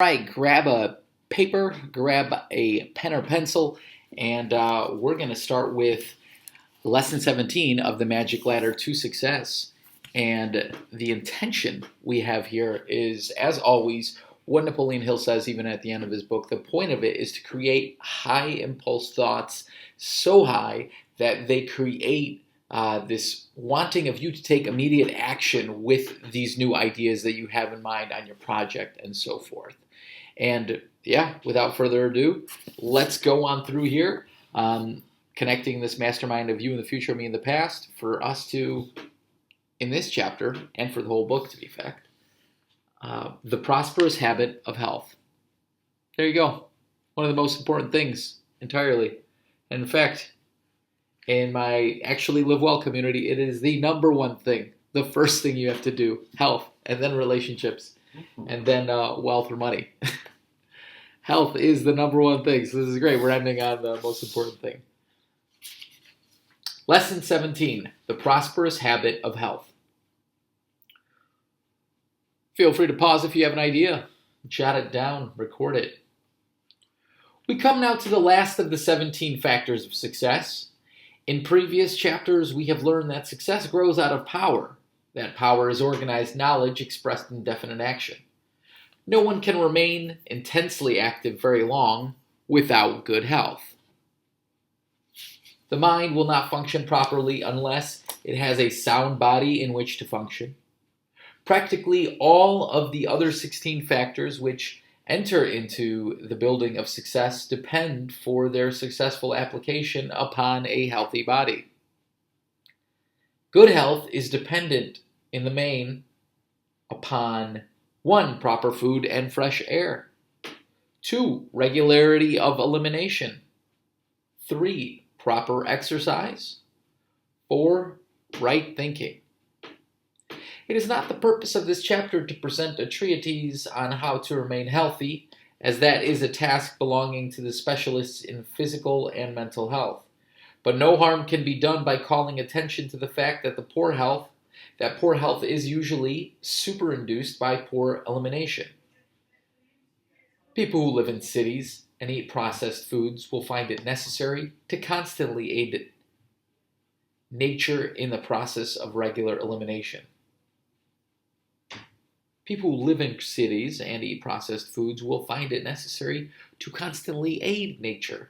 All right, grab a paper, grab a pen or pencil, and we're going to start with lesson 17 of the Magic Ladder to Success. And the intention we have here is, as always, what Napoleon Hill says even at the end of his book. The point of it is to create high impulse thoughts, so high that they create this wanting of you to take immediate action with these new ideas that you have in mind on your project and so forth. And yeah, without further ado, let's go on through here, connecting this mastermind of you in the future, me in the past, for us to, in this chapter, and for the whole book to be fact, the Prosperous Habit of Health. There you go. One of the most important things entirely. And in fact, in my Actually Live Well community, it is the number one thing, the first thing you have to do, health, and then relationships, and then wealth or money. Health is the number one thing. So this is great. We're ending on the most important thing. Lesson 17, the Prosperous Habit of Health. Feel free to pause if you have an idea. Jot it down, record it. We come now to the last of the 17 factors of success. In previous chapters, we have learned that success grows out of power. That power is organized knowledge expressed in definite action. No one can remain intensely active very long without good health. The mind will not function properly unless it has a sound body in which to function. Practically all of the other 16 factors which enter into the building of success depend for their successful application upon a healthy body. Good health is dependent in the main upon 1. Proper food and fresh air. 2. Regularity of elimination. 3. Proper exercise. 4. Right thinking. It is not the purpose of this chapter to present a treatise on how to remain healthy, as that is a task belonging to the specialists in physical and mental health. But no harm can be done by calling attention to the fact that poor health is usually superinduced by poor elimination. People who live in cities and eat processed foods will find it necessary to constantly aid nature in the process of regular elimination. People who live in cities and eat processed foods will find it necessary to constantly aid nature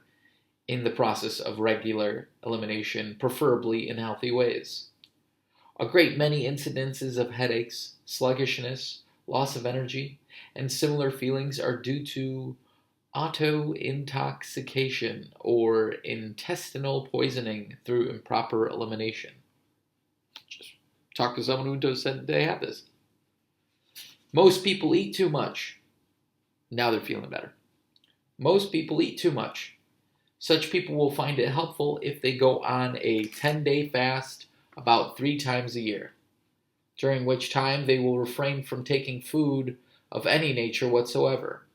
in the process of regular elimination, preferably in healthy ways. A great many incidences of headaches, sluggishness, loss of energy, and similar feelings are due to auto-intoxication or intestinal poisoning through improper elimination. Just talk to someone who said they have this. Most people eat too much. Now they're feeling better. Most people eat too much. Such people will find it helpful if they go on a 10-day fast about 3 times a year, during which time they will refrain from taking food of any nature whatsoever.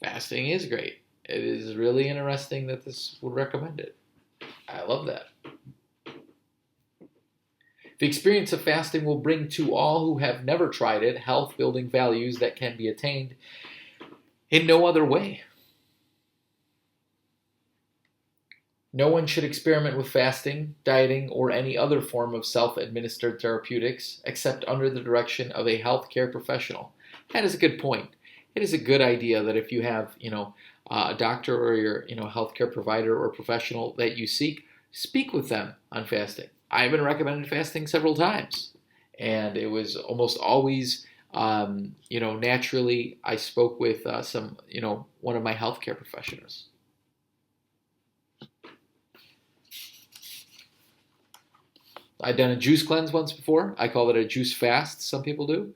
Fasting is great. It is really interesting that this would recommend it. I love that. The experience of fasting will bring to all who have never tried it health-building values that can be attained in no other way. No one should experiment with fasting, dieting, or any other form of self-administered therapeutics except under the direction of a healthcare professional. That is a good point. It is a good idea that if you have, a doctor or your, healthcare provider or professional that you seek, speak with them on fasting. I've been recommended fasting several times, and it was almost always, naturally I spoke with one of my healthcare professionals. I've done a juice cleanse once before. I call it a juice fast, some people do.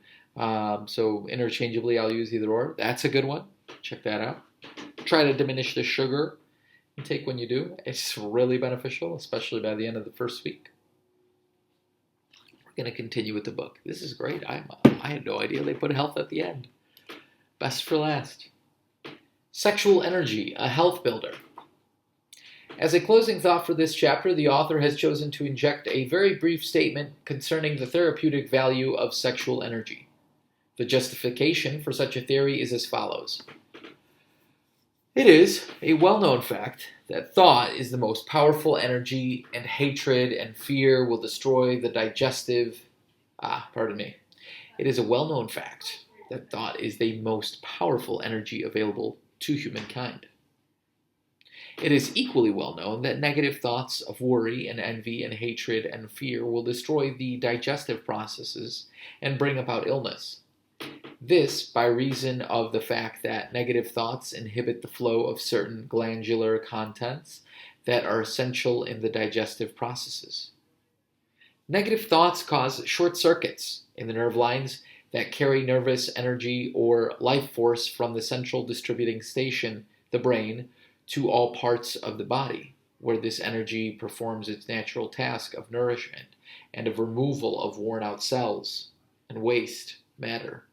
So interchangeably, I'll use either or. That's a good one. Check that out. Try to diminish the sugar intake when you do. It's really beneficial, especially by the end of the first week. We're going to continue with the book. This is great. I had no idea they put health at the end. Best for last. Sexual energy, a health builder. As a closing thought for this chapter, the author has chosen to inject a very brief statement concerning the therapeutic value of sexual energy. The justification for such a theory is as follows. It is a well-known fact that thought is the most powerful energy, and hatred and fear will destroy the digestive. It is a well-known fact that thought is the most powerful energy available to humankind. It is equally well known that negative thoughts of worry and envy and hatred and fear will destroy the digestive processes and bring about illness. This by reason of the fact that negative thoughts inhibit the flow of certain glandular contents that are essential in the digestive processes. Negative thoughts cause short circuits in the nerve lines that carry nervous energy or life force from the central distributing station, the brain, to all parts of the body, where this energy performs its natural task of nourishment and of removal of worn-out cells and waste matter.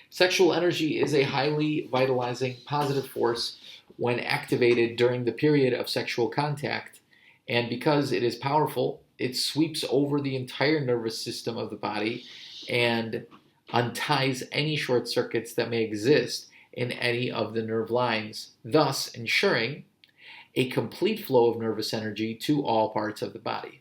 Sexual energy is a highly vitalizing positive force when activated during the period of sexual contact, and because it is powerful, it sweeps over the entire nervous system of the body and unties any short circuits that may exist in any of the nerve lines, thus ensuring a complete flow of nervous energy to all parts of the body.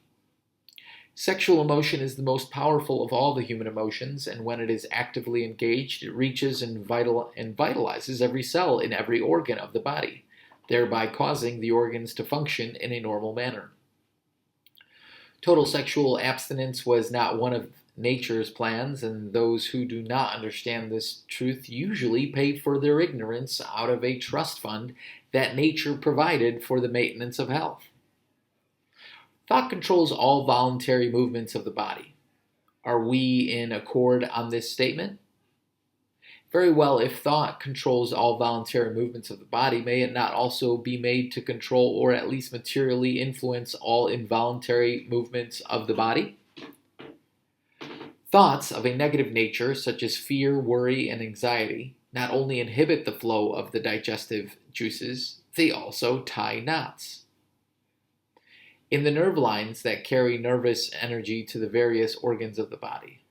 Sexual emotion is the most powerful of all the human emotions, and when it is actively engaged, it reaches and vitalizes every cell in every organ of the body, thereby causing the organs to function in a normal manner. Total sexual abstinence was not one of nature's plans, and those who do not understand this truth usually pay for their ignorance out of a trust fund that nature provided for the maintenance of health. Thought controls all voluntary movements of the body. Are we in accord on this statement? Very well, if thought controls all voluntary movements of the body, may it not also be made to control or at least materially influence all involuntary movements of the body? Thoughts of a negative nature, such as fear, worry, and anxiety, not only inhibit the flow of the digestive juices, they also tie knots in the nerve lines that carry nervous energy to the various organs of the body.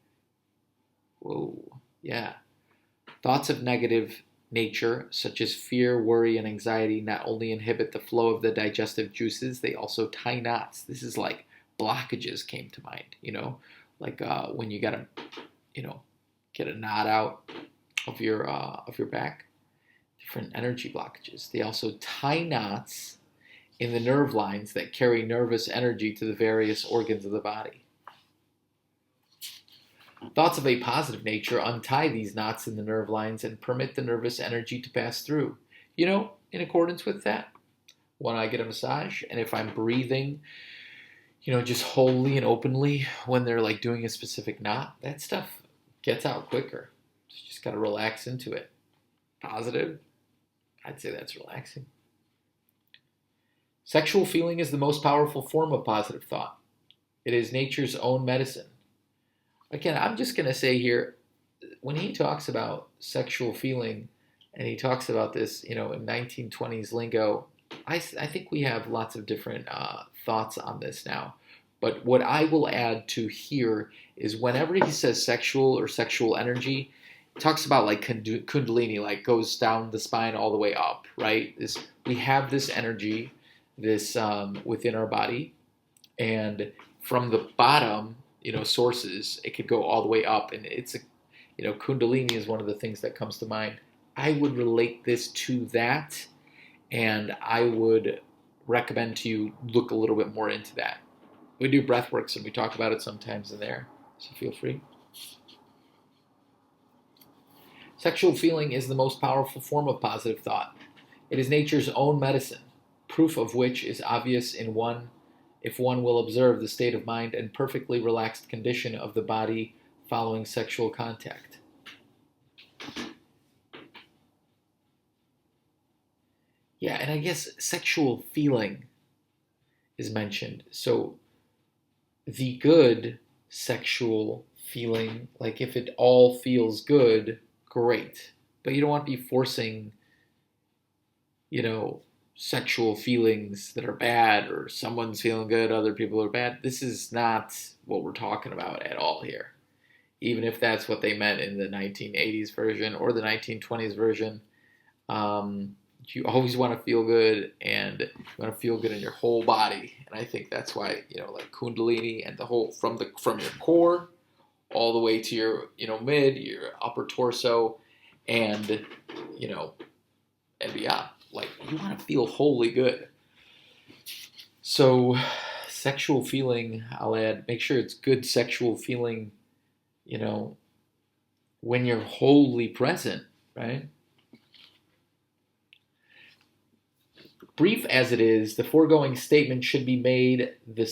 Thoughts of negative nature, such as fear, worry, and anxiety, not only inhibit the flow of the digestive juices, they also tie knots. This is like blockages came to mind, like when you gotta, get a knot out of your back. Different energy blockages. They also tie knots in the nerve lines that carry nervous energy to the various organs of the body. Thoughts of a positive nature untie these knots in the nerve lines and permit the nervous energy to pass through. In accordance with that, when I get a massage and if I'm breathing, just wholly and openly when they're like doing a specific knot, that stuff gets out quicker. You just got to relax into it. Positive, I'd say that's relaxing. Sexual feeling is the most powerful form of positive thought. It is nature's own medicine. Again, I'm just going to say here, when he talks about sexual feeling, and he talks about this, in 1920s lingo, I think we have lots of different thoughts on this now. But what I will add to here is whenever he says sexual or sexual energy, he talks about like kundalini, like goes down the spine all the way up, right? We have this energy, within our body, and from the bottom, sources, it could go all the way up, and it's kundalini is one of the things that comes to mind. I would relate this to that, and I would recommend to you look a little bit more into that. We do breath works and we talk about it sometimes in there, so feel free. Sexual feeling is the most powerful form of positive thought. It is nature's own medicine, proof of which is obvious if one will observe the state of mind and perfectly relaxed condition of the body following sexual contact. Yeah, and I guess sexual feeling is mentioned. So the good sexual feeling, like if it all feels good, great. But you don't want to be forcing, sexual feelings that are bad, or someone's feeling good, other people are bad. This is not what we're talking about at all here. Even if that's what they meant in the 1980s version or the 1920s version, you always want to feel good, and you want to feel good in your whole body. And I think that's why, like Kundalini and the whole, from your core all the way to your, your upper torso, and, and beyond. Like, you want to feel wholly good. So, sexual feeling, I'll add, make sure it's good sexual feeling, when you're wholly present, right? Brief as it is, the foregoing statement should be made the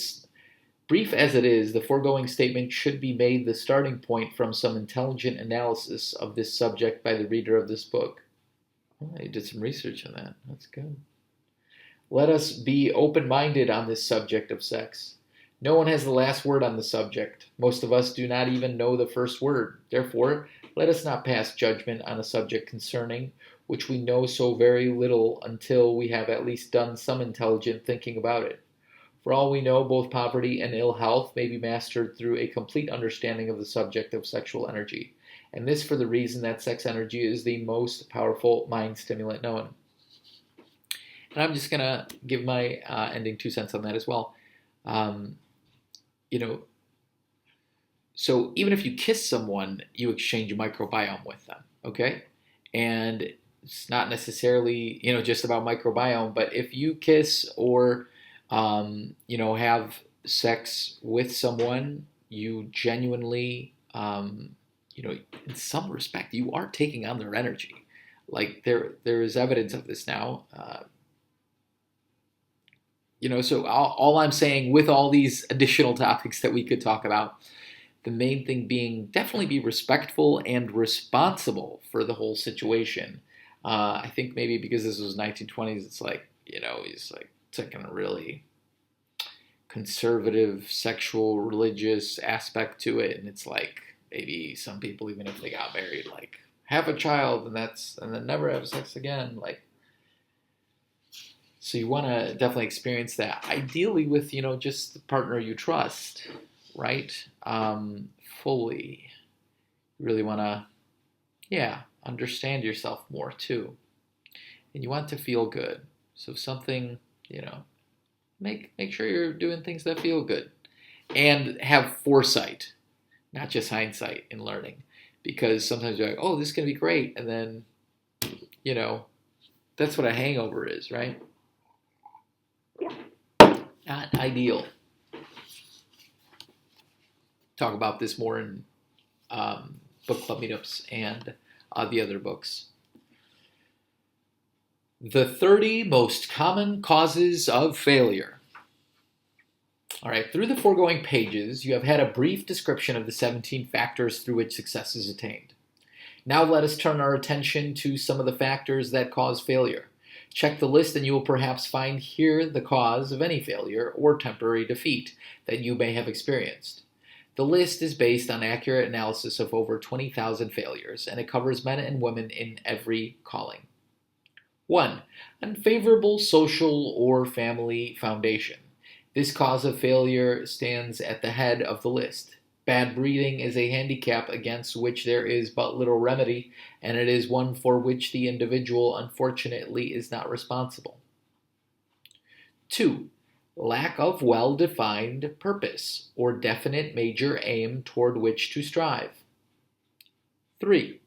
starting point from some intelligent analysis of this subject by the reader of this book. Oh, you did some research on that. That's good. Let us be open-minded on this subject of sex. No one has the last word on the subject. Most of us do not even know the first word. Therefore, let us not pass judgment on a subject concerning which we know so very little until we have at least done some intelligent thinking about it. For all we know, both poverty and ill health may be mastered through a complete understanding of the subject of sexual energy, and this for the reason that sex energy is the most powerful mind stimulant known. And I'm just going to give my ending 2 cents on that as well. So even if you kiss someone, you exchange a microbiome with them, okay? And it's not necessarily, just about microbiome, but if you kiss or, have sex with someone, you genuinely, in some respect, you are taking on their energy. Like there is evidence of this now. So all I'm saying with all these additional topics that we could talk about, the main thing being definitely be respectful and responsible for the whole situation. I think maybe because this was 1920s, it's like, he's like taking a really conservative, sexual, religious aspect to it. And it's like maybe some people, even if they got married, like have a child and then never have sex again. Like, so you want to definitely experience that. Ideally with, just the partner you trust, right? Fully. You really want to, understand yourself more too. And you want to feel good. So something, make sure you're doing things that feel good. And have foresight, not just hindsight in learning. Because sometimes you're like, oh, this is going to be great. And then, that's what a hangover is, right? Not ideal. Talk about this more in book club meetups and the other books. The 30 most common causes of failure. All right, through the foregoing pages, you have had a brief description of the 17 factors through which success is attained. Now let us turn our attention to some of the factors that cause failure. Check the list and you will perhaps find here the cause of any failure or temporary defeat that you may have experienced. The list is based on accurate analysis of over 20,000 failures, and it covers men and women in every calling. 1. Unfavorable social or family foundation. This cause of failure stands at the head of the list. Bad breeding is a handicap against which there is but little remedy, and it is one for which the individual, unfortunately, is not responsible. 2. Lack of well-defined purpose or definite major aim toward which to strive. 3.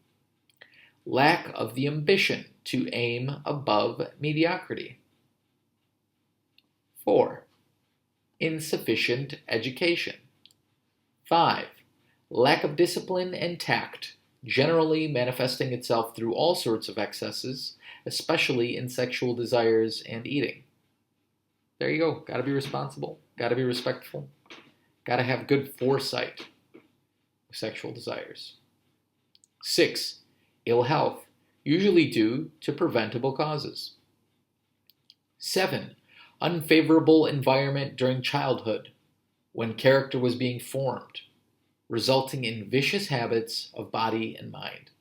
Lack of the ambition to aim above mediocrity. 4. Insufficient education. 5. Lack of discipline and tact, generally manifesting itself through all sorts of excesses, especially in sexual desires and eating. There you go. Got to be responsible. Got to be respectful. Got to have good foresight with sexual desires. 6. Ill health, usually due to preventable causes. 7. Unfavorable environment during childhood, when character was being formed, resulting in vicious habits of body and mind.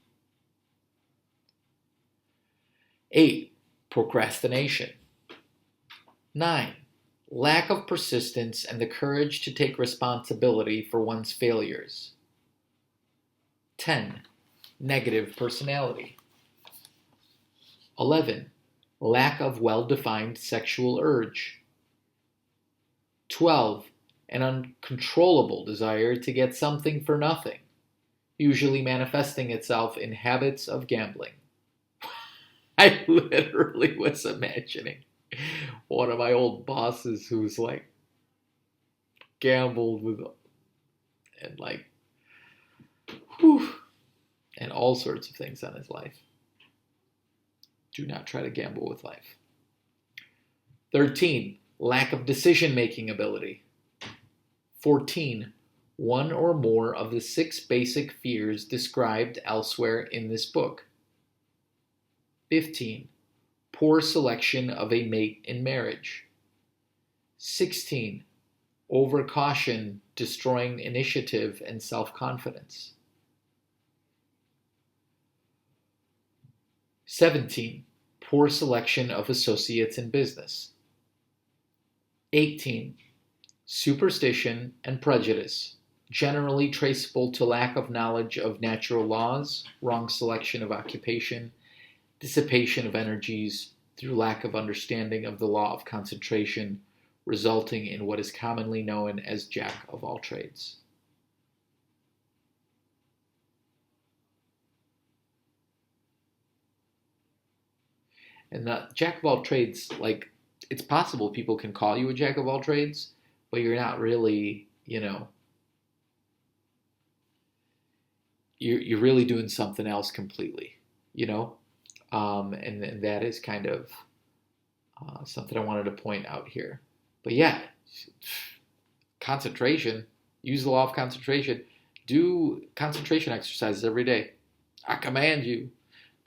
8. Procrastination. 9. Lack of persistence and the courage to take responsibility for one's failures. 10. Negative personality. 11. Lack of well-defined sexual urge. 12. An uncontrollable desire to get something for nothing, usually manifesting itself in habits of gambling. I literally was imagining one of my old bosses who's like gambled with and like whew, and all sorts of things on his life. Do not try to gamble with life. 13. Lack of decision-making ability. 14. One or more of the 6 basic fears described elsewhere in this book. 15. Poor selection of a mate in marriage. 16. Overcaution, destroying initiative and self-confidence. 17. Poor selection of associates in business. 18. Superstition and prejudice, generally traceable to lack of knowledge of natural laws, wrong selection of occupation, dissipation of energies through lack of understanding of the law of concentration, resulting in what is commonly known as jack of all trades. And the jack of all trades, like, it's possible people can call you a jack of all trades, but you're not really, you're really doing something else completely, and that is kind of something I wanted to point out here. But yeah, concentration, use the law of concentration, do concentration exercises every day. I command you,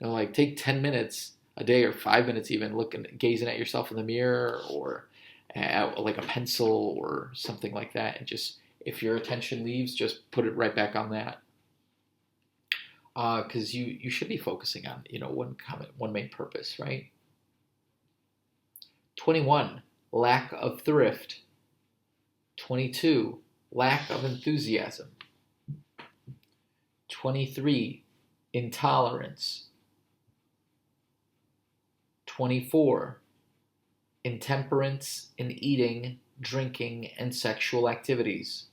like take 10 minutes a day or 5 minutes even gazing at yourself in the mirror or like a pencil or something like that, and just if your attention leaves, just put it right back on that, because you should be focusing on one main purpose, right? 21. Lack of thrift. 22. Lack of enthusiasm. 23. Intolerance. 24. Intemperance in eating, drinking, and sexual activities.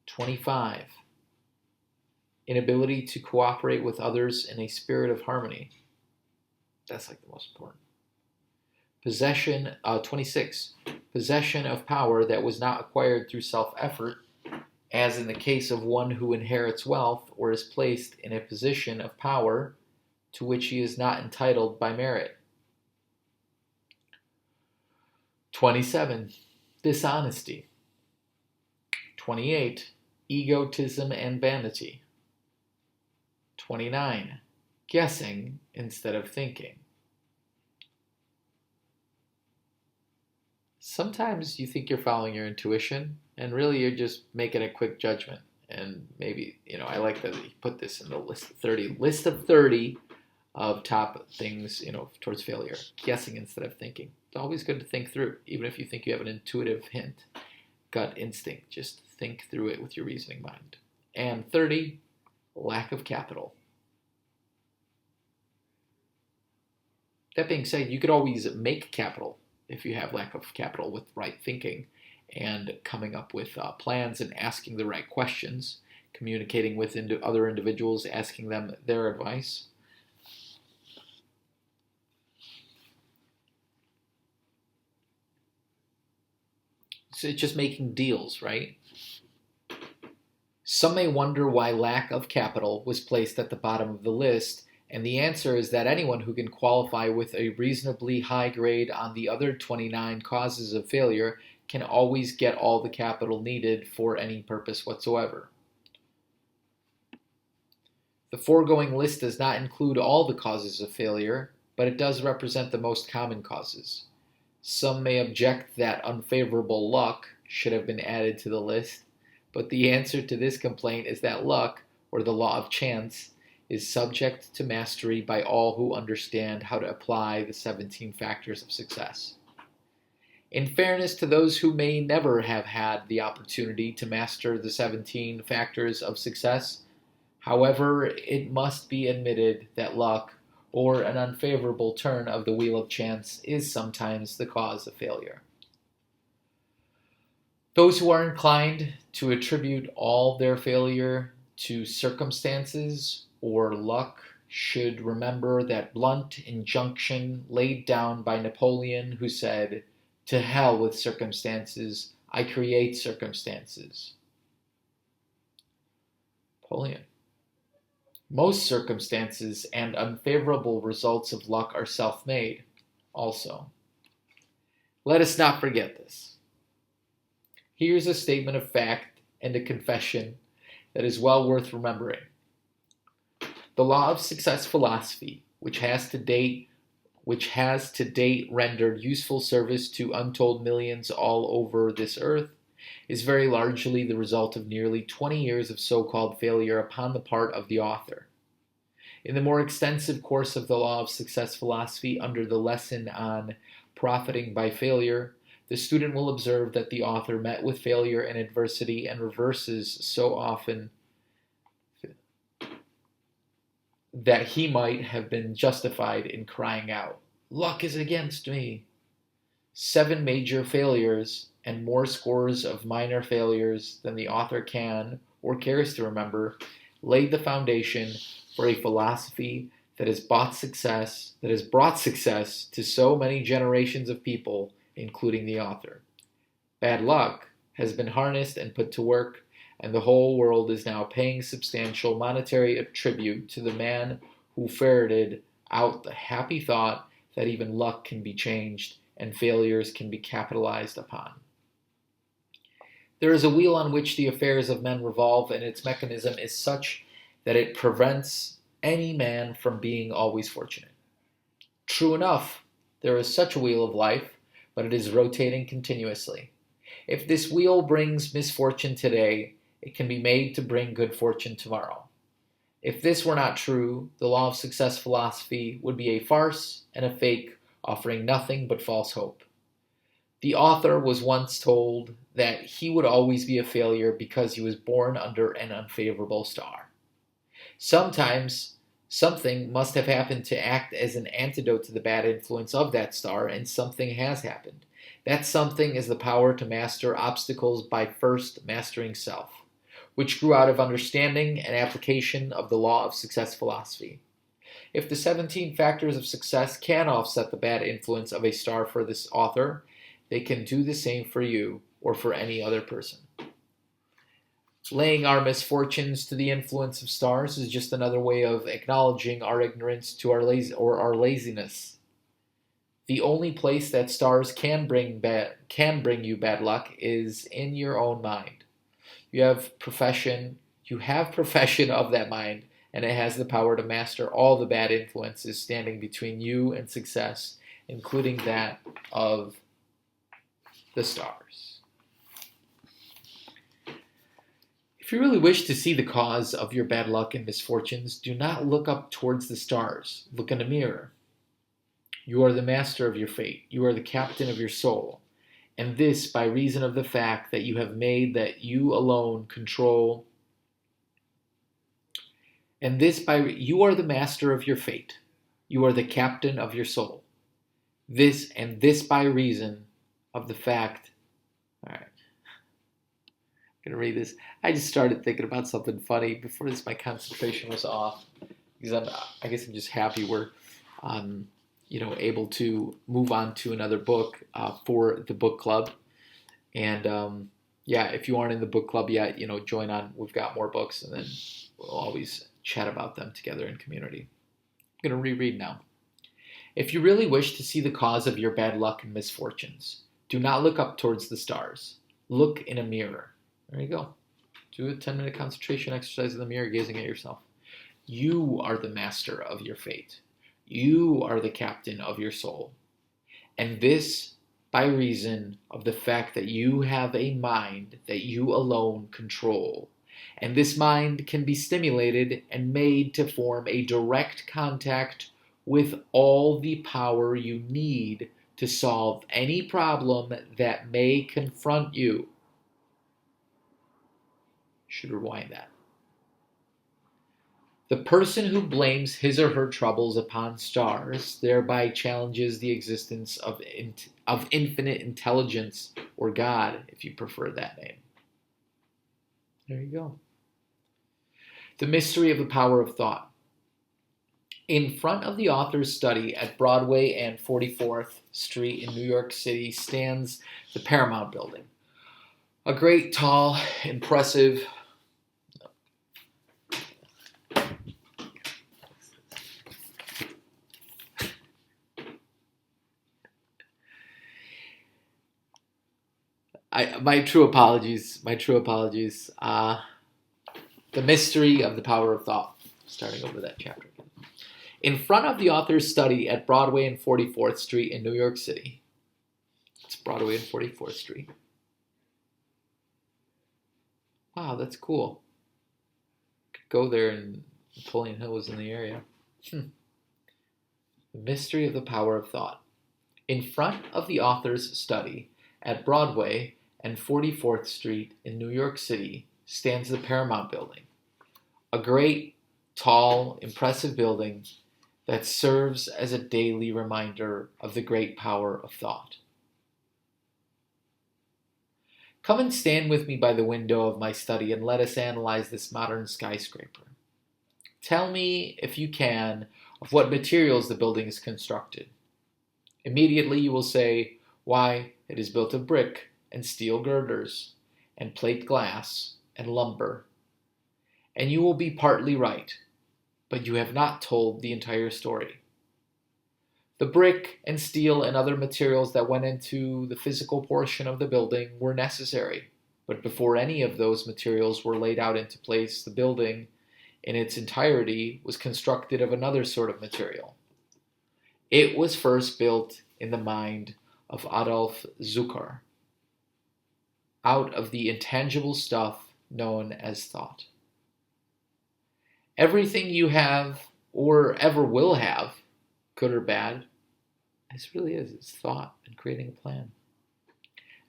25. Inability to cooperate with others in a spirit of harmony. That's like the most important. 26. Possession of power that was not acquired through self-effort, as in the case of one who inherits wealth or is placed in a position of power to which he is not entitled by merit. 27. Dishonesty. 28. Egotism and vanity. 29. Guessing instead of thinking. Sometimes you think you're following your intuition, and really you're just making a quick judgment. And maybe, I like that he put this in the list of 30 of top things, towards failure. Guessing instead of thinking. It's always good to think through, even if you think you have an intuitive hint, gut instinct. Just think through it with your reasoning mind. And 30, lack of capital. That being said, you could always make capital if you have lack of capital with right thinking and coming up with plans and asking the right questions, communicating with other individuals, asking them their advice. So it's just making deals, right? Some may wonder why lack of capital was placed at the bottom of the list, and the answer is that anyone who can qualify with a reasonably high grade on the other 29 causes of failure can always get all the capital needed for any purpose whatsoever. The foregoing list does not include all the causes of failure, but it does represent the most common causes. Some may object that unfavorable luck should have been added to the list, but the answer to this complaint is that luck, or the law of chance, is subject to mastery by all who understand how to apply the 17 factors of success. In fairness to those who may never have had the opportunity to master the 17 factors of success, however, it must be admitted that luck, or an unfavorable turn of the wheel of chance, is sometimes the cause of failure. Those who are inclined to attribute all their failure to circumstances or luck should remember that blunt injunction laid down by Napoleon, who said, "To hell with circumstances, I create circumstances." Napoleon. Most circumstances and unfavorable results of luck are self-made, also. Let us not forget this. Here's a statement of fact and a confession that is well worth remembering. The law of success philosophy, which has to date rendered useful service to untold millions all over this earth, is very largely the result of nearly 20 years of so-called failure upon the part of the author. In the more extensive course of the law of success philosophy, under the lesson on profiting by failure, the student will observe that the author met with failure and adversity and reverses so often that he might have been justified in crying out, "Luck is against me." 7 major failures and more scores of minor failures than the author can or cares to remember laid the foundation for a philosophy that has brought success to so many generations of people, including the author. Bad luck has been harnessed and put to work, and the whole world is now paying substantial monetary tribute to the man who ferreted out the happy thought that even luck can be changed and failures can be capitalized upon. There is a wheel on which the affairs of men revolve, and its mechanism is such that it prevents any man from being always fortunate. True enough, there is such a wheel of life, but it is rotating continuously. If this wheel brings misfortune today, it can be made to bring good fortune tomorrow. If this were not true, the law of success philosophy would be a farce and a fake, offering nothing but false hope. The author was once told that he would always be a failure because he was born under an unfavorable star. Sometimes something must have happened to act as an antidote to the bad influence of that star, and something has happened. That something is the power to master obstacles by first mastering self, which grew out of understanding and application of the law of success philosophy. If the 17 factors of success can offset the bad influence of a star for this author, they can do the same for you or for any other person. Laying our misfortunes to the influence of stars is just another way of acknowledging our ignorance to our laziness. The only place that stars can bring you bad luck is in your own mind. You have profession of that mind, and it has the power to master all the bad influences standing between you and success, including that of the stars. If you really wish to see the cause of your bad luck and misfortunes, do not look up towards the stars. Look in a mirror. You are the master of your fate. You are the captain of your soul. And this by reason of the fact that you have made that you alone control. You are the master of your fate. You are the captain of your soul. This by reason of the fact. All right. I'm going to read this. I just started thinking about something funny. Before this, my concentration was off. Because I guess I'm just happy we're able to move on to another book for the book club. And if you aren't in the book club yet, join on. We've got more books, and then we'll always chat about them together in community. I'm going to reread now. If you really wish to see the cause of your bad luck and misfortunes, do not look up towards the stars. Look in a mirror. There you go. Do a 10-minute concentration exercise in the mirror, gazing at yourself. You are the master of your fate. You are the captain of your soul. And this by reason of the fact that you have a mind that you alone control. And this mind can be stimulated and made to form a direct contact with all the power you need to solve any problem that may confront you. Should rewind that. The person who blames his or her troubles upon stars thereby challenges the existence of infinite intelligence, or God, if you prefer that name. There you go. The mystery of the power of thought. In front of the author's study at Broadway and 44th Street in New York City stands the Paramount Building. A great, tall, impressive, my true apologies. The mystery of the power of thought. Starting over that chapter. In front of the author's study at Broadway and 44th Street in New York City. It's Broadway and 44th Street. Wow, that's cool. Could go there, and Napoleon Hill was in the area. The mystery of the power of thought. In front of the author's study at Broadway and 44th Street in New York City stands the Paramount Building, a great, tall, impressive building that serves as a daily reminder of the great power of thought. Come and stand with me by the window of my study and let us analyze this modern skyscraper. Tell me, if you can, of what materials the building is constructed. Immediately you will say, why, it is built of brick and steel girders and plate glass and lumber. And you will be partly right, but you have not told the entire story. The brick and steel and other materials that went into the physical portion of the building were necessary, but before any of those materials were laid out into place, the building in its entirety was constructed of another sort of material. It was first built in the mind of Adolf Zucker, out of the intangible stuff known as thought. Everything you have or ever will have, good or bad, this really is, it's thought and creating a plan.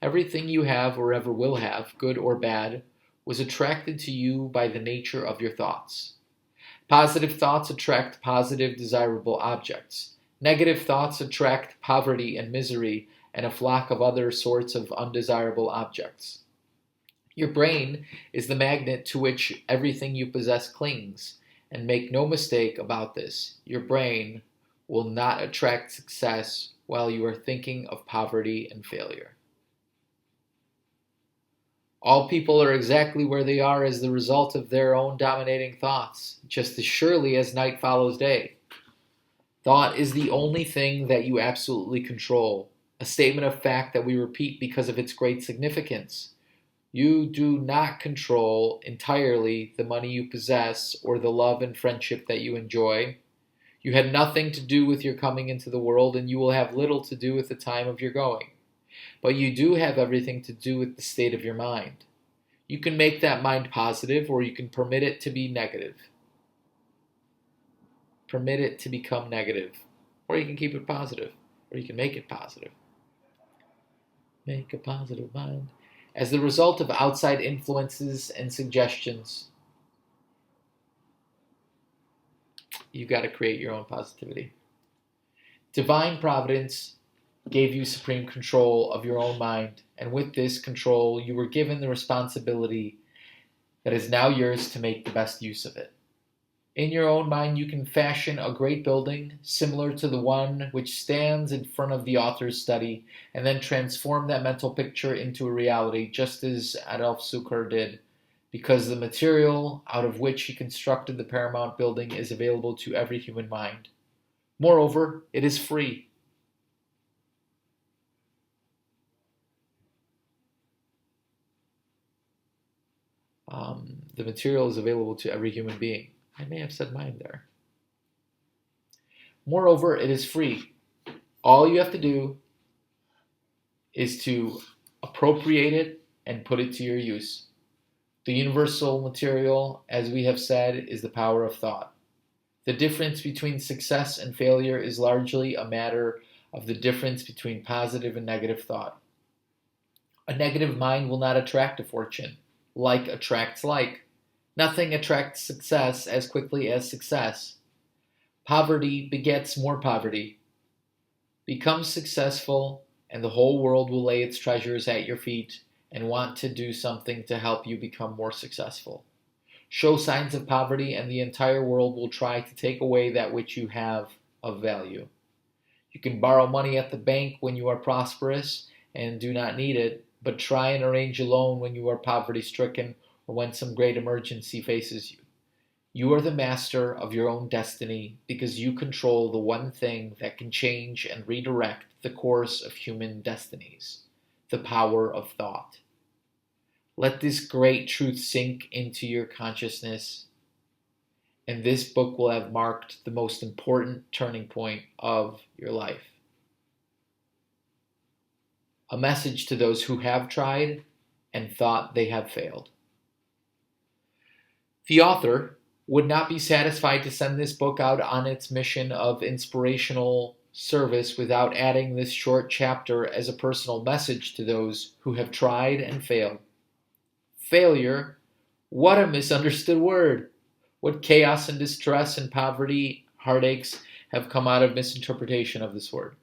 Everything you have or ever will have, good or bad, was attracted to you by the nature of your thoughts. Positive thoughts attract positive, desirable objects. Negative thoughts attract poverty and misery and a flock of other sorts of undesirable objects. Your brain is the magnet to which everything you possess clings, and make no mistake about this, your brain will not attract success while you are thinking of poverty and failure. All people are exactly where they are as the result of their own dominating thoughts, just as surely as night follows day. Thought is the only thing that you absolutely control, a statement of fact that we repeat because of its great significance. You do not control entirely the money you possess or the love and friendship that you enjoy. You had nothing to do with your coming into the world, and you will have little to do with the time of your going. But you do have everything to do with the state of your mind. You can make that mind positive, or you can permit it to be negative. Permit it to become negative. Or you can keep it positive, or you can make it positive. Make a positive mind. As the result of outside influences and suggestions, you got to create your own positivity. Divine providence gave you supreme control of your own mind, and with this control, you were given the responsibility that is now yours to make the best use of it. In your own mind, you can fashion a great building similar to the one which stands in front of the author's study, and then transform that mental picture into a reality, just as Adolf Zucker did, because the material out of which he constructed the Paramount Building is available to every human mind. Moreover, it is free. The material is available to every human being. I may have said mine there. Moreover, it is free. All you have to do is to appropriate it and put it to your use. The universal material, as we have said, is the power of thought. The difference between success and failure is largely a matter of the difference between positive and negative thought. A negative mind will not attract a fortune. Like attracts like. Nothing attracts success as quickly as success. Poverty begets more poverty. Become successful, and the whole world will lay its treasures at your feet and want to do something to help you become more successful. Show signs of poverty, and the entire world will try to take away that which you have of value. You can borrow money at the bank when you are prosperous and do not need it, but try and arrange a loan when you are poverty-stricken or when some great emergency faces you. You are the master of your own destiny because you control the one thing that can change and redirect the course of human destinies, the power of thought. Let this great truth sink into your consciousness, and this book will have marked the most important turning point of your life. A message to those who have tried and thought they have failed. The author would not be satisfied to send this book out on its mission of inspirational service without adding this short chapter as a personal message to those who have tried and failed. Failure, what a misunderstood word! What chaos and distress and poverty, heartaches have come out of misinterpretation of this word.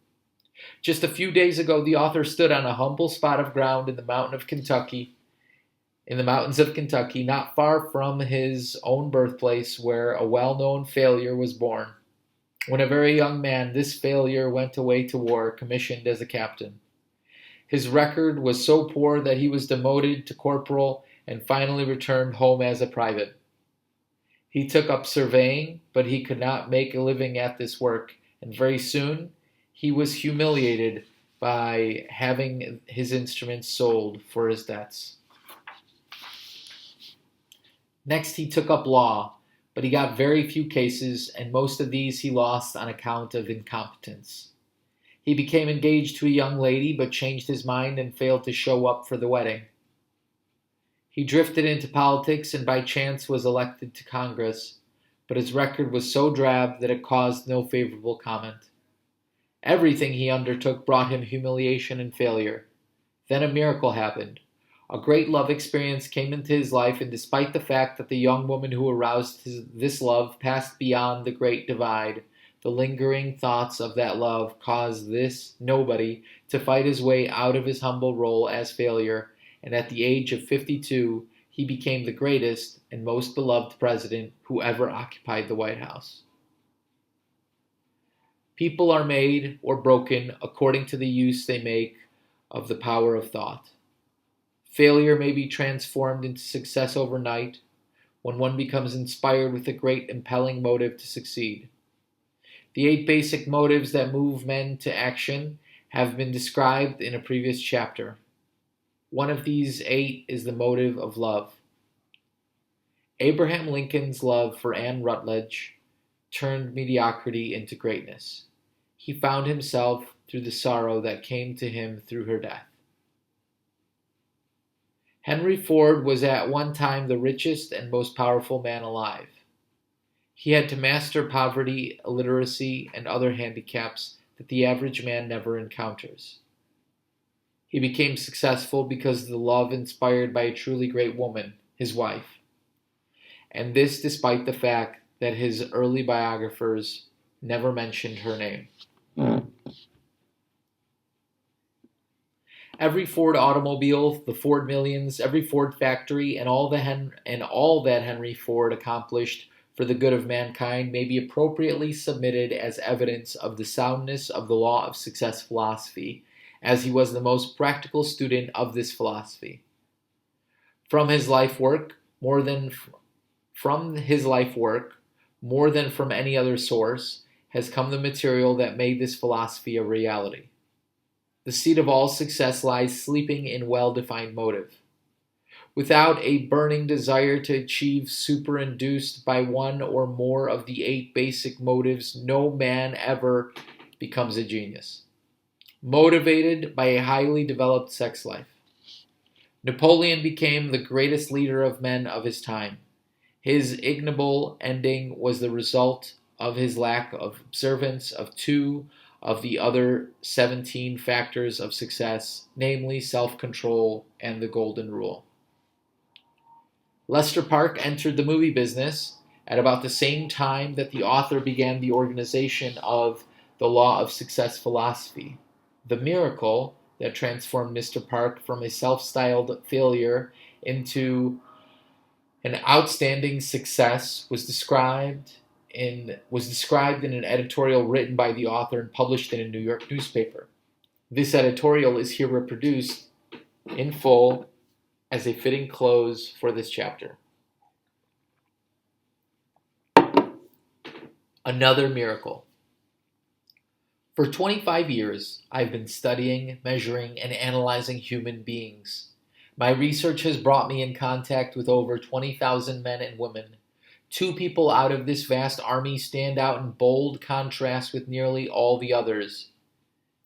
Just a few days ago, the author stood on a humble spot of ground in the mountains of Kentucky, not far from his own birthplace, where a well-known failure was born. When a very young man, this failure went away to war, commissioned as a captain. His record was so poor that he was demoted to corporal and finally returned home as a private. He took up surveying, but he could not make a living at this work, and very soon he was humiliated by having his instruments sold for his debts. Next, he took up law, but he got very few cases, and most of these he lost on account of incompetence. He became engaged to a young lady, but changed his mind and failed to show up for the wedding. He drifted into politics and by chance was elected to Congress, but his record was so drab that it caused no favorable comment. Everything he undertook brought him humiliation and failure. Then a miracle happened. A great love experience came into his life, and despite the fact that the young woman who aroused this love passed beyond the great divide, the lingering thoughts of that love caused this nobody to fight his way out of his humble role as failure, and at the age of 52, he became the greatest and most beloved president who ever occupied the White House. People are made or broken according to the use they make of the power of thought. Failure may be transformed into success overnight when one becomes inspired with a great impelling motive to succeed. The 8 basic motives that move men to action have been described in a previous chapter. One of these 8 is the motive of love. Abraham Lincoln's love for Anne Rutledge turned mediocrity into greatness. He found himself through the sorrow that came to him through her death. Henry Ford was at one time the richest and most powerful man alive. He had to master poverty, illiteracy, and other handicaps that the average man never encounters. He became successful because of the love inspired by a truly great woman, his wife. And this despite the fact that his early biographers never mentioned her name. Every Ford automobile, the Ford millions, every Ford factory, and all that Henry Ford accomplished for the good of mankind may be appropriately submitted as evidence of the soundness of the law of success philosophy, as he was the most practical student of this philosophy. From his life work, more than from any other source, has come the material that made this philosophy a reality. The seed of all success lies sleeping in well-defined motive. Without a burning desire to achieve superinduced by one or more of the 8 basic motives, no man ever becomes a genius. Motivated by a highly developed sex life. Napoleon became the greatest leader of men of his time. His ignoble ending was the result of his lack of observance of 2 of the other 17 factors of success, namely self-control and the golden rule. Lester Park entered the movie business at about the same time that the author began the organization of the Law of Success philosophy. The miracle that transformed Mr. Park from a self-styled failure into an outstanding success was described in an editorial written by the author and published in a New York newspaper. This editorial is here reproduced in full as a fitting close for this chapter. Another miracle. For 25 years, I've been studying, measuring, and analyzing human beings. My research has brought me in contact with over 20,000 men and women. Two people out of this vast army stand out in bold contrast with nearly all the others.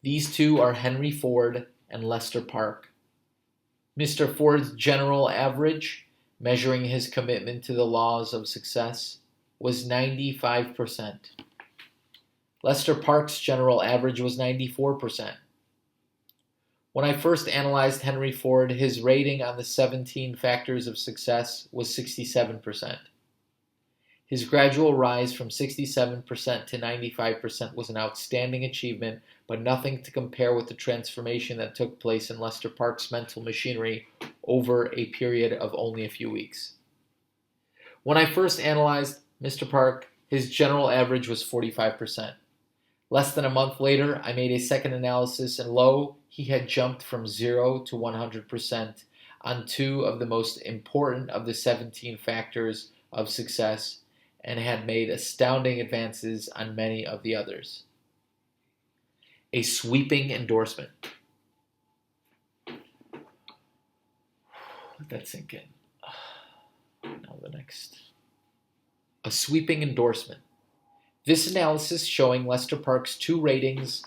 These two are Henry Ford and Lester Park. Mr. Ford's general average, measuring his commitment to the laws of success, was 95%. Lester Park's general average was 94%. When I first analyzed Henry Ford, his rating on the 17 factors of success was 67%. His gradual rise from 67% to 95% was an outstanding achievement, but nothing to compare with the transformation that took place in Lester Park's mental machinery over a period of only a few weeks. When I first analyzed Mr. Park, his general average was 45%. Less than a month later, I made a second analysis, and lo, he had jumped from 0 to 100% on two of the most important of the 17 factors of success, and had made astounding advances on many of the others. A sweeping endorsement. Let that sink in. Now the next. A sweeping endorsement. This analysis showing Lester Park's two ratings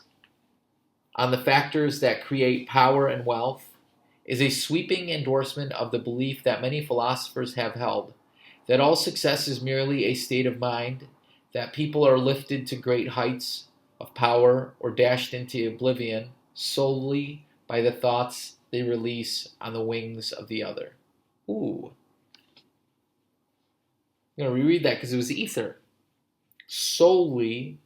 on the factors that create power and wealth is a sweeping endorsement of the belief that many philosophers have held, that all success is merely a state of mind, that people are lifted to great heights of power or dashed into oblivion solely by the thoughts they release on the wings of the other. Ooh. I'm going to reread that because it was ether. Solely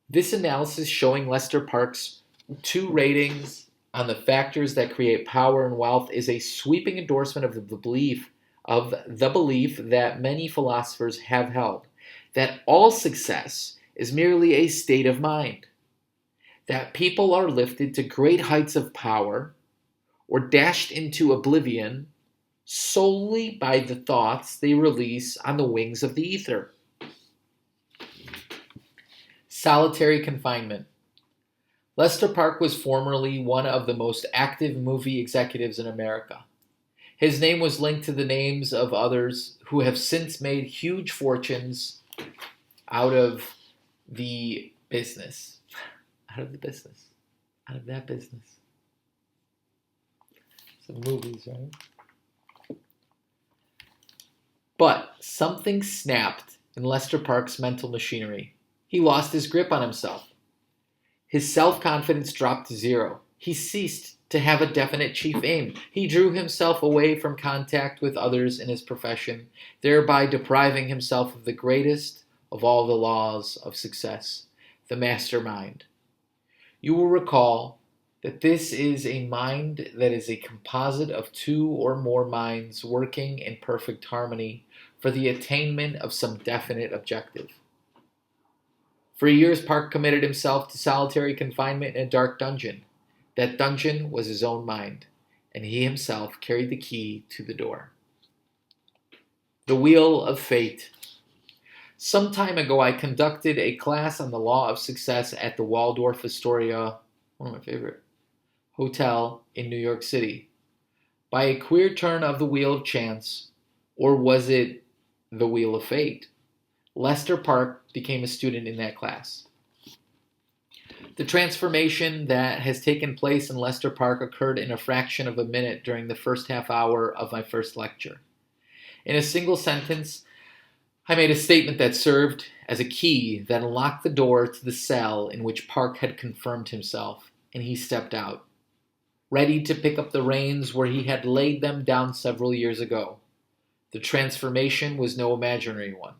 this analysis showing Lester Park's two ratings on the factors that create power and wealth is a sweeping endorsement of the belief that many philosophers have held, that all success is merely a state of mind, that people are lifted to great heights of power or dashed into oblivion solely by the thoughts they release on the wings of the ether. Solitary confinement. Lester Park was formerly one of the most active movie executives in America. His name was linked to the names of others who have since made huge fortunes out of the business. Out of that business. Some movies, right? But something snapped in Lester Park's mental machinery. He lost his grip on himself. His self-confidence dropped to zero. He ceased to have a definite chief aim. He drew himself away from contact with others in his profession, thereby depriving himself of the greatest of all the laws of success, the mastermind. You will recall that this is a mind that is a composite of two or more minds working in perfect harmony for the attainment of some definite objective. For years, Park committed himself to solitary confinement in a dark dungeon. That dungeon was his own mind, and he himself carried the key to the door. The Wheel of Fate. Some time ago, I conducted a class on the law of success at the Waldorf Astoria, one of my favorite, hotel in New York City. By a queer turn of the wheel of chance, or was it the Wheel of Fate, Lester Park became a student in that class. The transformation that has taken place in Lester Park occurred in a fraction of a minute during the first half hour of my first lecture. In a single sentence, I made a statement that served as a key that unlocked the door to the cell in which Park had confirmed himself, and he stepped out, ready to pick up the reins where he had laid them down several years ago. The transformation was no imaginary one.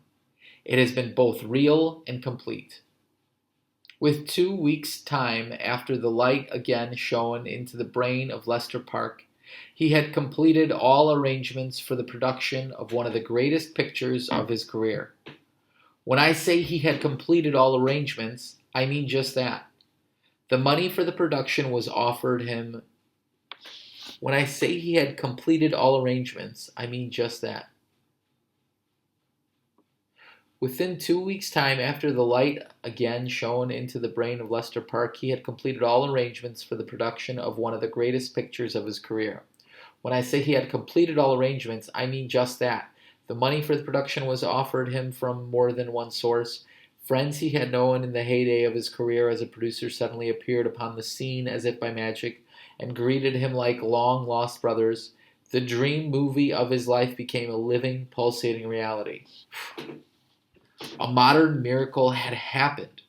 It has been both real and complete. With 2 weeks' time after the light again shone into the brain of Lester Park, he had completed all arrangements for the production of one of the greatest pictures of his career. When I say he had completed all arrangements, I mean just that. The money for the production was offered him. When I say he had completed all arrangements, I mean just that. Within 2 weeks' time after the light again shone into the brain of Lester Park, he had completed all arrangements for the production of one of the greatest pictures of his career. When I say he had completed all arrangements, I mean just that. The money for the production was offered him from more than one source. Friends he had known in the heyday of his career as a producer suddenly appeared upon the scene as if by magic and greeted him like long-lost brothers. The dream movie of his life became a living, pulsating reality. A modern miracle had happened.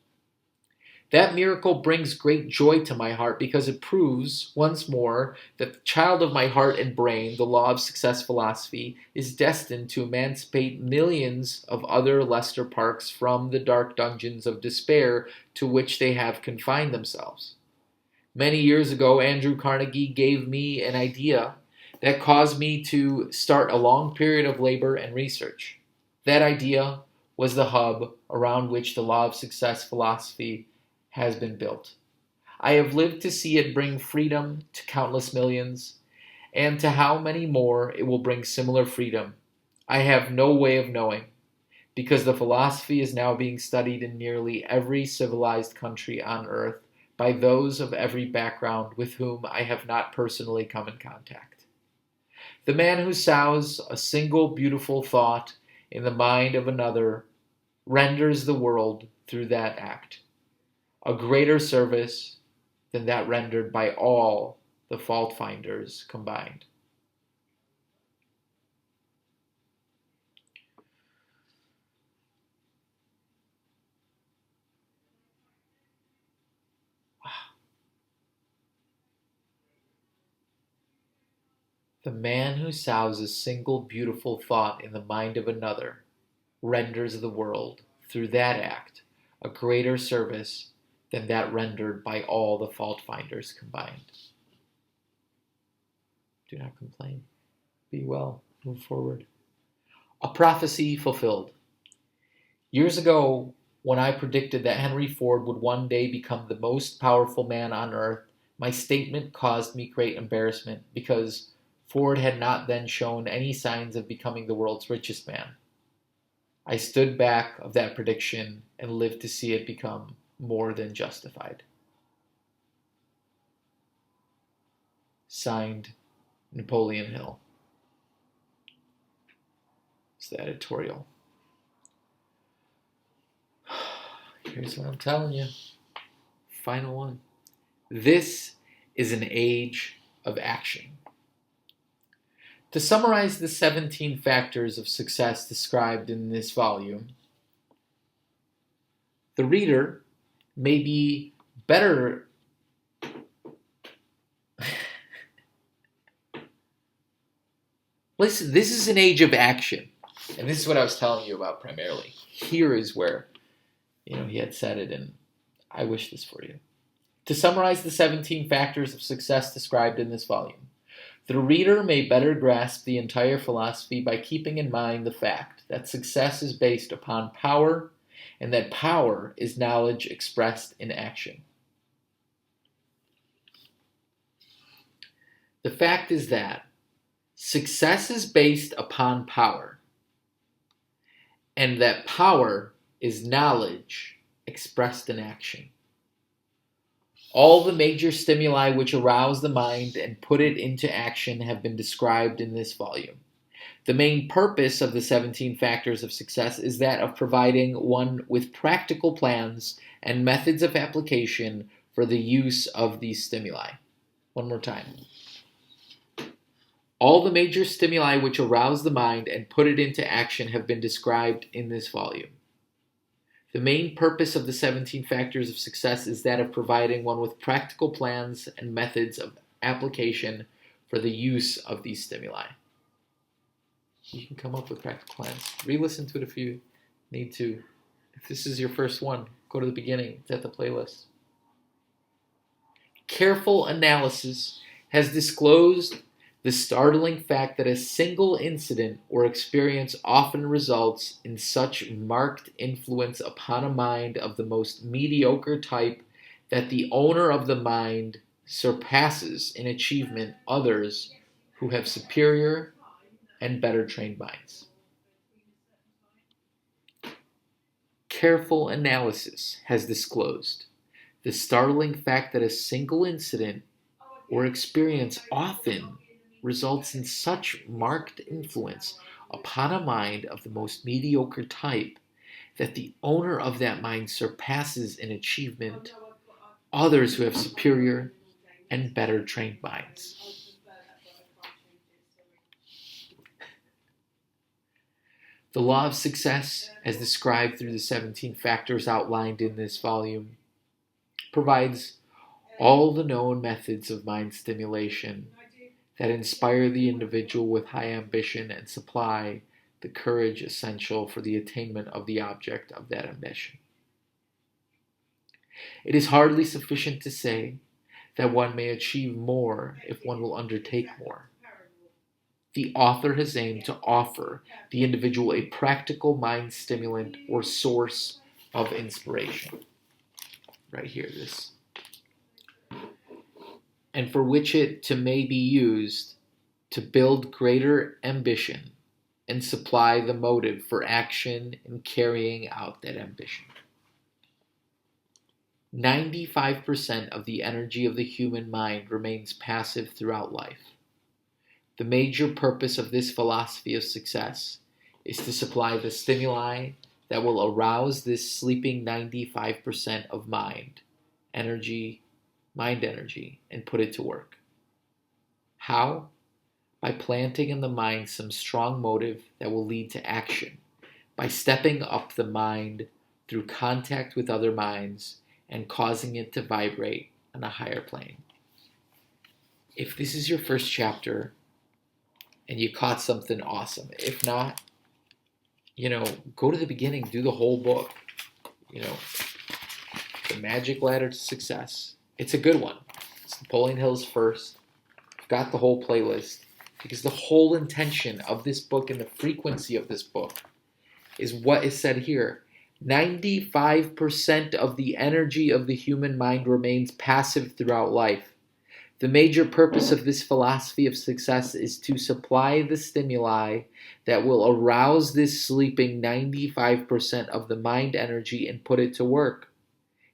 That miracle brings great joy to my heart because it proves, once more, that the child of my heart and brain, the law of success philosophy, is destined to emancipate millions of other Lester Parks from the dark dungeons of despair to which they have confined themselves. Many years ago, Andrew Carnegie gave me an idea that caused me to start a long period of labor and research. That idea was the hub around which the law of success philosophy has been built. I have lived to see it bring freedom to countless millions, and to how many more it will bring similar freedom, I have no way of knowing, because the philosophy is now being studied in nearly every civilized country on earth by those of every background with whom I have not personally come in contact. The man who sows a single beautiful thought in the mind of another renders the world through that act a greater service than that rendered by all the fault finders combined. The man who sows a single beautiful thought in the mind of another renders the world, through that act, a greater service than that rendered by all the fault finders combined. Do not complain. Be well. Move forward. A prophecy fulfilled. Years ago, when I predicted that Henry Ford would one day become the most powerful man on earth, my statement caused me great embarrassment because Ford had not then shown any signs of becoming the world's richest man. I stood back of that prediction and lived to see it become more than justified. Signed, Napoleon Hill. It's the editorial. Here's what I'm telling you. Final one. This is an age of action. To summarize the 17 factors of success described in this volume, the reader may be better Listen, this is an age of action. And this is what I was telling you about primarily. Here is where, he had said it, and I wish this for you. To summarize the 17 factors of success described in this volume, the reader may better grasp the entire philosophy by keeping in mind the fact that success is based upon power, and that power is knowledge expressed in action. The fact is that success is based upon power, and that power is knowledge expressed in action. All the major stimuli which arouse the mind and put it into action have been described in this volume. The main purpose of the 17 factors of success is that of providing one with practical plans and methods of application for the use of these stimuli. One more time. All the major stimuli which arouse the mind and put it into action have been described in this volume. The main purpose of the 17 factors of success is that of providing one with practical plans and methods of application for the use of these stimuli. You can come up with practical plans. Re-listen to it if you need to. If this is your first one, go to the beginning. It's at the playlist. Careful analysis has disclosed the startling fact that a single incident or experience often results in such marked influence upon a mind of the most mediocre type that the owner of the mind surpasses in achievement others who have superior and better trained minds. Careful analysis has disclosed the startling fact that a single incident or experience often results in such marked influence upon a mind of the most mediocre type that the owner of that mind surpasses in achievement others who have superior and better trained minds. The law of success, as described through the 17 factors outlined in this volume, provides all the known methods of mind stimulation that inspire the individual with high ambition and supply the courage essential for the attainment of the object of that ambition. It is hardly sufficient to say that one may achieve more if one will undertake more. The author has aimed to offer the individual a practical mind stimulant or source of inspiration. Right here, this. And for which it to may be used to build greater ambition and supply the motive for action in carrying out that ambition. 95% of the energy of the human mind remains passive throughout life. The major purpose of this philosophy of success is to supply the stimuli that will arouse this sleeping 95% of mind energy, and put it to work. How? By planting in the mind some strong motive that will lead to action, by stepping up the mind through contact with other minds and causing it to vibrate on a higher plane. If this is your first chapter and you caught something awesome, if not, go to the beginning, do the whole book. The Magic Ladder to Success. It's a good one. It's Napoleon Hill's first. I've got the whole playlist because the whole intention of this book and the frequency of this book is what is said here. 95% of the energy of the human mind remains passive throughout life. The major purpose of this philosophy of success is to supply the stimuli that will arouse this sleeping 95% of the mind energy and put it to work.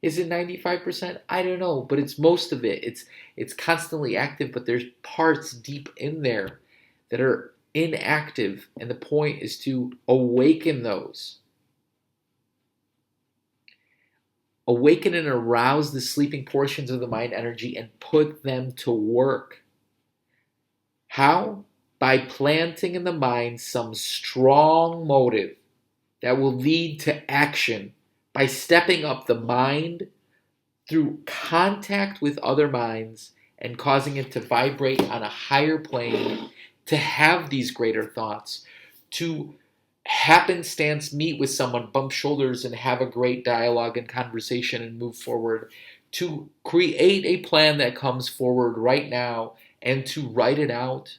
Is it 95%? I don't know, but it's most of it. It's constantly active, but there's parts deep in there that are inactive, and the point is to awaken those. Awaken and arouse the sleeping portions of the mind energy and put them to work. How? By planting in the mind some strong motive that will lead to action, by stepping up the mind through contact with other minds and causing it to vibrate on a higher plane, to have these greater thoughts, to happenstance meet with someone, bump shoulders and have a great dialogue and conversation and move forward, to create a plan that comes forward right now and to write it out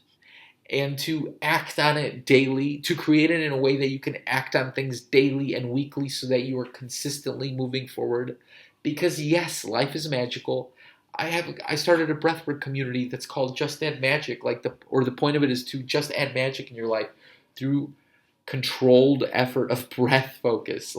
and to act on it daily, to create it in a way that you can act on things daily and weekly so that you are consistently moving forward. Because yes, life is magical. I started a breathwork community that's called Just Add Magic. The point of it is to just add magic in your life through controlled effort of breath focus.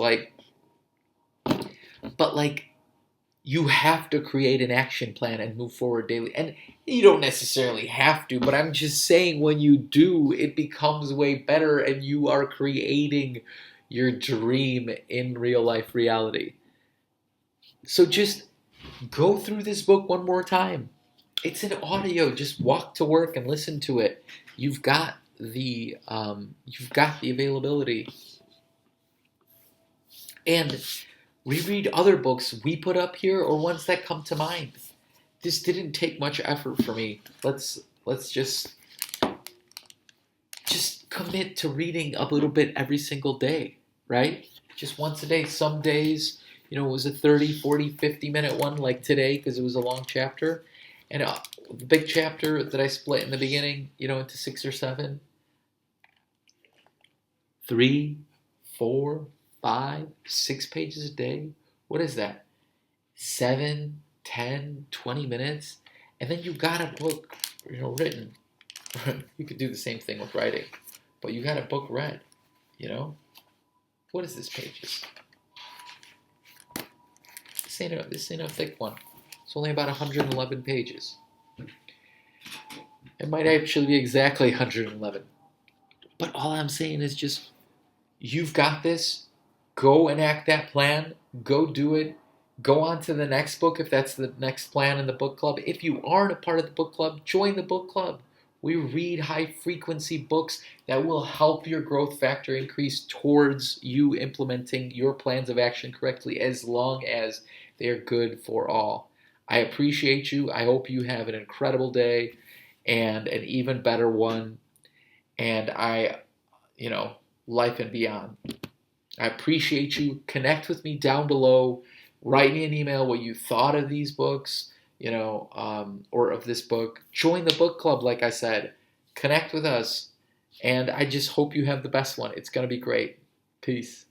You have to create an action plan and move forward daily. And you don't necessarily have to, but I'm just saying when you do, it becomes way better and you are creating your dream in real life reality. So just go through this book one more time. It's an audio. Just walk to work and listen to it. You've got the availability. And reread other books we put up here or ones that come to mind. This didn't take much effort for me. Let's just commit to reading a little bit every single day, right? Just once a day. Some days, it was a 30, 40, 50-minute one like today because it was a long chapter. And the big chapter that I split in the beginning, into 6 or 7. 3, 4, 5, 6 pages a day. What is that? 7, 10, 20 minutes. And then you got a book, written. You could do the same thing with writing. But you got a book read, What is this pages? This ain't a thick one. It's only about 111 pages. It might actually be exactly 111. But all I'm saying is just, you've got this. Go enact that plan. Go do it. Go on to the next book if that's the next plan in the book club. If you aren't a part of the book club, join the book club. We read high-frequency books that will help your growth factor increase towards you implementing your plans of action correctly, as long as they're good for all. I appreciate you. I hope you have an incredible day and an even better one. And life and beyond. I appreciate you. Connect with me down below. Write me an email what you thought of these books, or of this book. Join the book club, like I said. Connect with us. And I just hope you have the best one. It's going to be great. Peace.